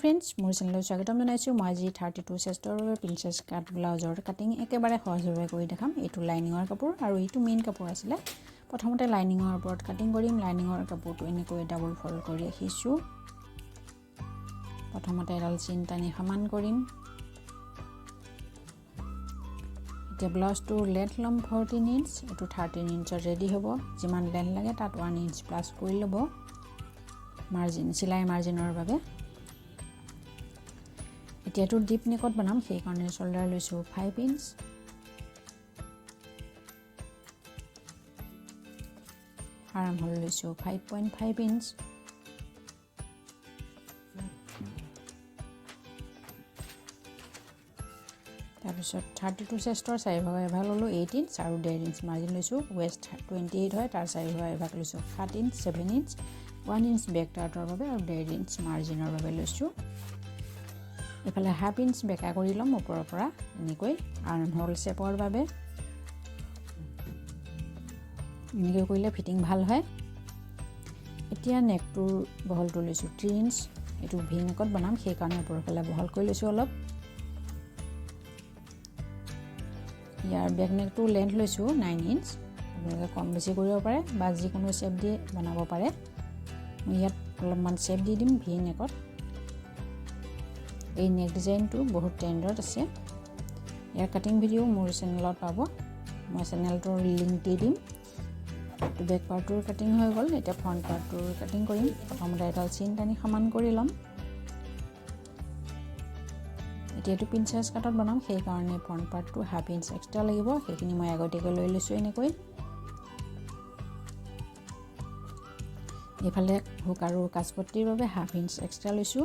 friends मोर channel स्वागतम जनाइछु মই আজি 32 চেষ্টৰ বাবে প্ৰিন্সেছ কাট ব্লাউজৰ কাটিং একেবাৰে সহজভাৱে কৰি দেখাম এটো লাইনিংৰ কাপোৰ আৰু এটো মেইন কাপোৰ আছিল প্ৰথমতে লাইনিংৰ ওপৰত কাটিং কৰিম লাইনিংৰ কাপোৰটো এনেকৈ ডাবল ফল্ড কৰি ৰাখিছো প্ৰথমতে এডাল চিন টানি সমান কৰিম এতিয়া ব্লাউজটো লেন্থ লম 14 ইঞ্চ এটো 13 ইঞ্চৰ ৰেডি হ'ব যিমান লেন্থ লাগে তাত 1 ইঞ্চ প্লাস কৰি লব মাৰ্জিন সিলাই মাৰ্জিনৰ বাবে এতিয়াটো ডিপ নেকত বনাম সেই কাৰণে শোল্ডাৰ লৈছো 5 ইঞ্চ আৰ্ম হোল লৈছো 5.5 ইঞ্চ তাৰপিছত 32 চেষ্টৰ চাৰি ভাগ এভাগ ললো 8 ইঞ্চ আৰু 1.5 ইঞ্চ মাৰ্জিন লৈছো ওয়েস্ট 28 হয় তাৰ চাৰি ভাগ এভাগ লৈছো 7 ইঞ্চ 7 ইঞ্চ 1 ইঞ্চ বেক টাৰ্টৰ বাবে আৰু 1.5 ইঞ্চ মাৰ্জিনৰ বাবে লৈছো এফালে হাফ ইঞ্চ বেকা কৰি লম ওপৰৰ পৰা এনেকৈ আৰ্ম হোল শেপৰ বাবে এনেকৈ কৰিলে ফিটিং ভাল হয় এতিয়া নেকটোৰ বহলটো লৈছো 3 ইঞ্চ এটো ভি নেকত বনাম সেই কাৰণে ওপৰৰ ফালে বহল কৰি লৈছো অলপ ইয়াৰ বেক নেকটো লেন্থ লৈছো 9 ইঞ্চ আপোনালোকে কম বেছি কৰিব পাৰে বা যিকোনো শেপ দি বনাব পাৰে মই ইয়াত অলপমান শেপ দি দিম ভি নেকত এই নেক ডিজাইনটো বহুত ট্ৰেন্ডত আছে ইয়াৰ কাটিং ভিডিও মোৰ চেনেলত পাব মই চেনেলটোৰ লিংক দি দিম তো বেক পাৰ্টৰ কাটিং হৈ গল এটা ফ্ৰন্ট পাৰ্টৰ কাটিং কৰিম প্ৰথমতে এডাল চিন টানি সমান কৰি লম এতিয়াটো প্ৰিন্সেছ কাটত বনাম সেই কাৰণে ফ্ৰন্ট পাৰ্টটো হাফ ইঞ্চ এক্সট্ৰা লাগিব সেইখিনি মই আগতেকৈ লৈ লৈছো এনেকৈ এফালে হুক আৰু কাচপট্টিৰ বাবে হাফ ইঞ্চ এক্সট্ৰা লৈছো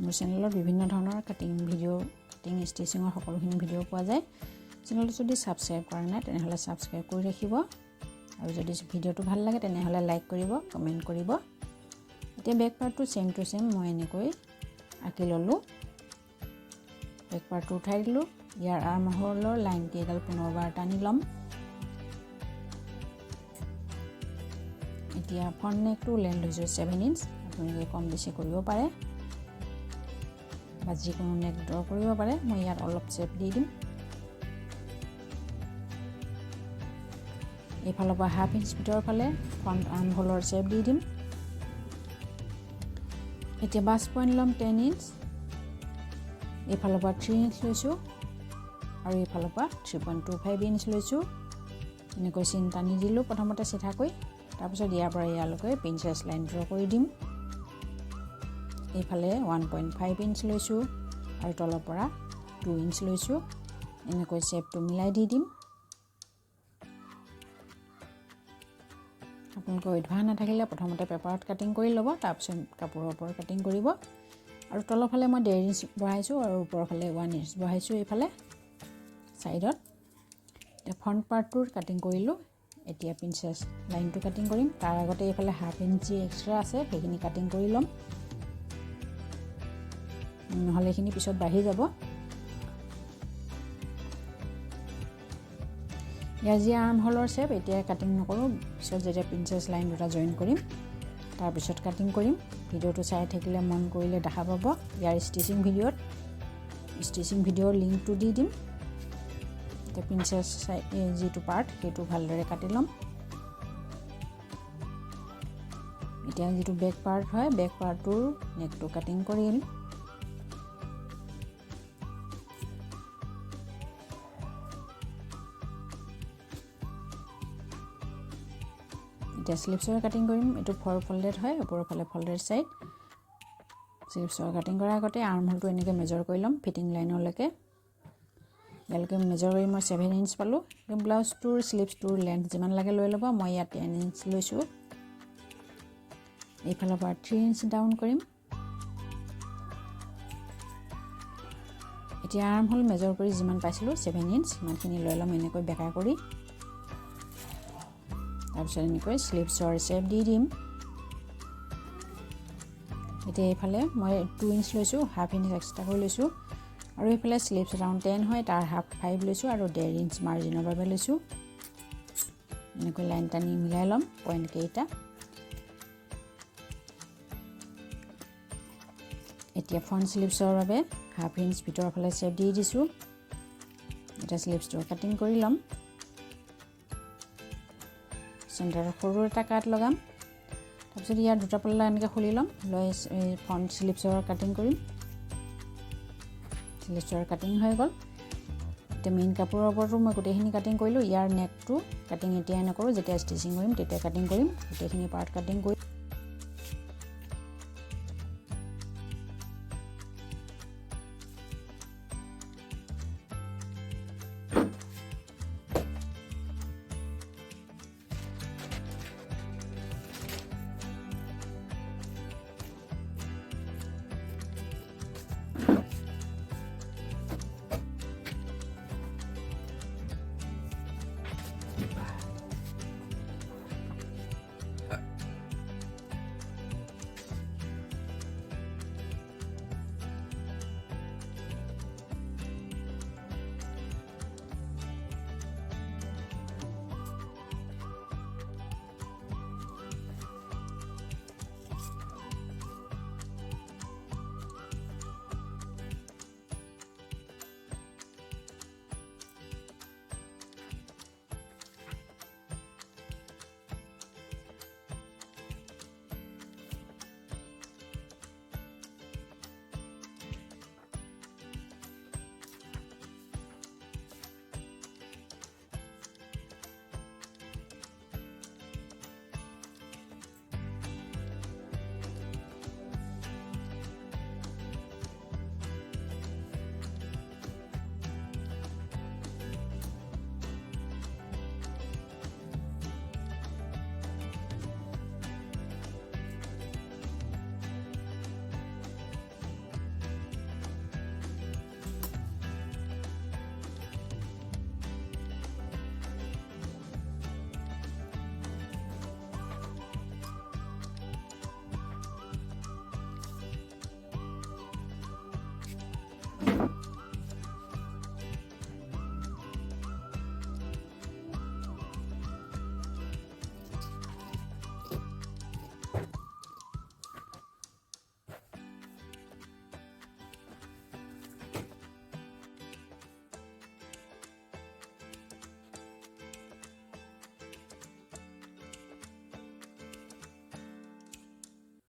মোৰ চেনেলত বিভিন্ন ধৰণৰ কাটিং ভিডিও কাটিং ষ্টিচিঙৰ সকলোখিনি ভিডিও পোৱা যায় চেনেলটো যদি সাবস্ক্ৰাইব কৰা নাই তেনেহলে সাবস্ক্ৰাইব কৰি ৰাখিব আৰু যদি ভিডিওটো ভাল লাগে তেনেহলে লাইক কৰিব কমেন্ট কৰিব এতিয়া বেক পাৰ্টটো সেম টু সেম মই এনেকৈ আঁকি ললো বেক পাৰ্টটো উঠাই দিলো ইয়াৰ আৰ্ম হোলৰ লাইন কেইডাল পুনৰবাৰ টানি লম এতিয়া ফ্ৰন্ট নেকটো লেন্থ হৈছে 7 ইঞ্চ আপোনালোকে কম বেছি কৰিব পাৰে বা যিকোনো নেক ড্ৰ কৰিব পাৰে মই ইয়াত অলপ শেপ দি দিম এইফালৰ পৰা হাফ ইঞ্চ ভিতৰৰ ফালে ফ্ৰন্ট আৰ্ম হোলৰ শেপ দি দিম এতিয়া বাছ পইণ্ট লম 10 ইঞ্চ এইফালৰ পৰা 3 ইঞ্চ লৈছো আৰু এইফালৰ পৰা 3.25 ইঞ্চ লৈছো এনেকৈ চিন টানি দিলো প্ৰথমতে সিধাকৈ তাৰপিছত ইয়াৰ পৰা ইয়ালৈকে প্ৰিন্সেছ লাইন ড্ৰ কৰি দিম এইফালে 1.5 ইঞ্চ লৈছো আৰু তলৰ পৰা 2 ইঞ্চ লৈছো এনেকৈ শেপটো মিলাই দি দিম আপোনালোকে অধ্যয়ন নাথাকিলে প্ৰথমতে পেপাৰত কাটিং কৰি ল'ব তাৰপিছত কাপোৰৰ ওপৰত কাটিং কৰিব আৰু তলৰ ফালে মই 1.5 ইঞ্চ বহাইছো আৰু ওপৰৰ ফালে 1 ইঞ্চ বহাইছো এইফালে সাইডত এটা ফ্ৰন্ট পাৰ্টৰ কাটিং কৰিলো এতিয়া প্ৰিন্সেছ লাইনটো কাটিং কৰিম তাৰ আগতে এইফালে হাফ ইঞ্চি এক্সট্ৰা আছে সেইখিনি কাটিং কৰি লম নহলে এইখিনি পিছত বাঢ়ি যাব ইয়াৰ যি আৰ্ম হোলৰ শেপ এতিয়া কাটিং নকৰো পিছত যেতিয়া প্ৰিন্সেছ লাইন দুটা জয়েন কৰিম তাৰ পিছত কাটিং কৰিম ভিডিওটো চাই থাকিলে মন কৰিলে দেখা পাব ইয়াৰ ষ্টিচিং ভিডিওৰ লিংকটো দি দিম এতিয়া প্ৰিন্সেছ যিটো পাৰ্ট সেইটো ভালদৰে কাটি লম এতিয়া যিটো বেক পাৰ্ট হয় বেক পাৰ্টৰ নেকটো কাটিং কৰিম এতিয়া স্লিপছৰ কাটিং কৰিম এটো ফৰ ফল্ডেড হয় ওপৰৰ ফালে ফল্ডেড সাইড স্লিপছৰ কাটিং কৰাৰ আগতে আৰ্ম হোলটো এনেকৈ মেজাৰ কৰি লম ফিটিং লাইনলৈকে ইয়ালৈকে মেজাৰ কৰি মই 7 ইঞ্চ পালো ব্লাউজটোৰ স্লিপছটোৰ লেন্থ যিমান লাগে লৈ ল'ব মই ইয়াত 10 ইঞ্চ লৈছো এইফালৰ পৰা 3 ইঞ্চ ডাউন কৰিম এতিয়া আৰ্ম হোল মেজাৰ কৰি যিমান পাইছিলো 7 ইঞ্চ ইমানখিনি লৈ ল'ম এনেকৈ বেকা কৰি তাৰপিছত এনেকৈ স্লিপছৰ শেপ দি দিম এতিয়া এইফালে মই 2 ইঞ্চ লৈছো হাফ ইঞ্চ এক্সট্ৰা কৰি লৈছো আৰু এইফালে স্লিপছ ৰাউণ্ড 10 হয় তাৰ হাফ 5 লৈছো আৰু 1.5 ইঞ্চ মাৰ্জিনৰ বাবে লৈছো এনেকৈ লাইন টানি মিলাই লম পইণ্ট কেইটা এতিয়া ফ্ৰণ্ট স্লিভছৰ বাবে হাফ ইঞ্চ ভিতৰৰ ফালে চেপ দি দিছোঁ এটা স্লিভছটো কাটিং কৰি ল'ম চেণ্টাৰত সৰু এটা কাট লগাম তাৰপিছত ইয়াৰ দুটা পল্লা এনেকৈ খুলি ল'ম লৈ ফ্ৰণ্ট স্লিভছৰ কাটিং কৰিম স্লিভছৰ কাটিং হৈ গ'ল এতিয়া মেইন কাপোৰৰ ওপৰতো মই গোটেইখিনি কাটিং কৰিলোঁ ইয়াৰ নেকটো কাটিং এতিয়া নকৰোঁ যেতিয়া ষ্টিচিং কৰিম তেতিয়া কাটিং কৰিম গোটেইখিনি পাৰ্ট কাটিং কৰি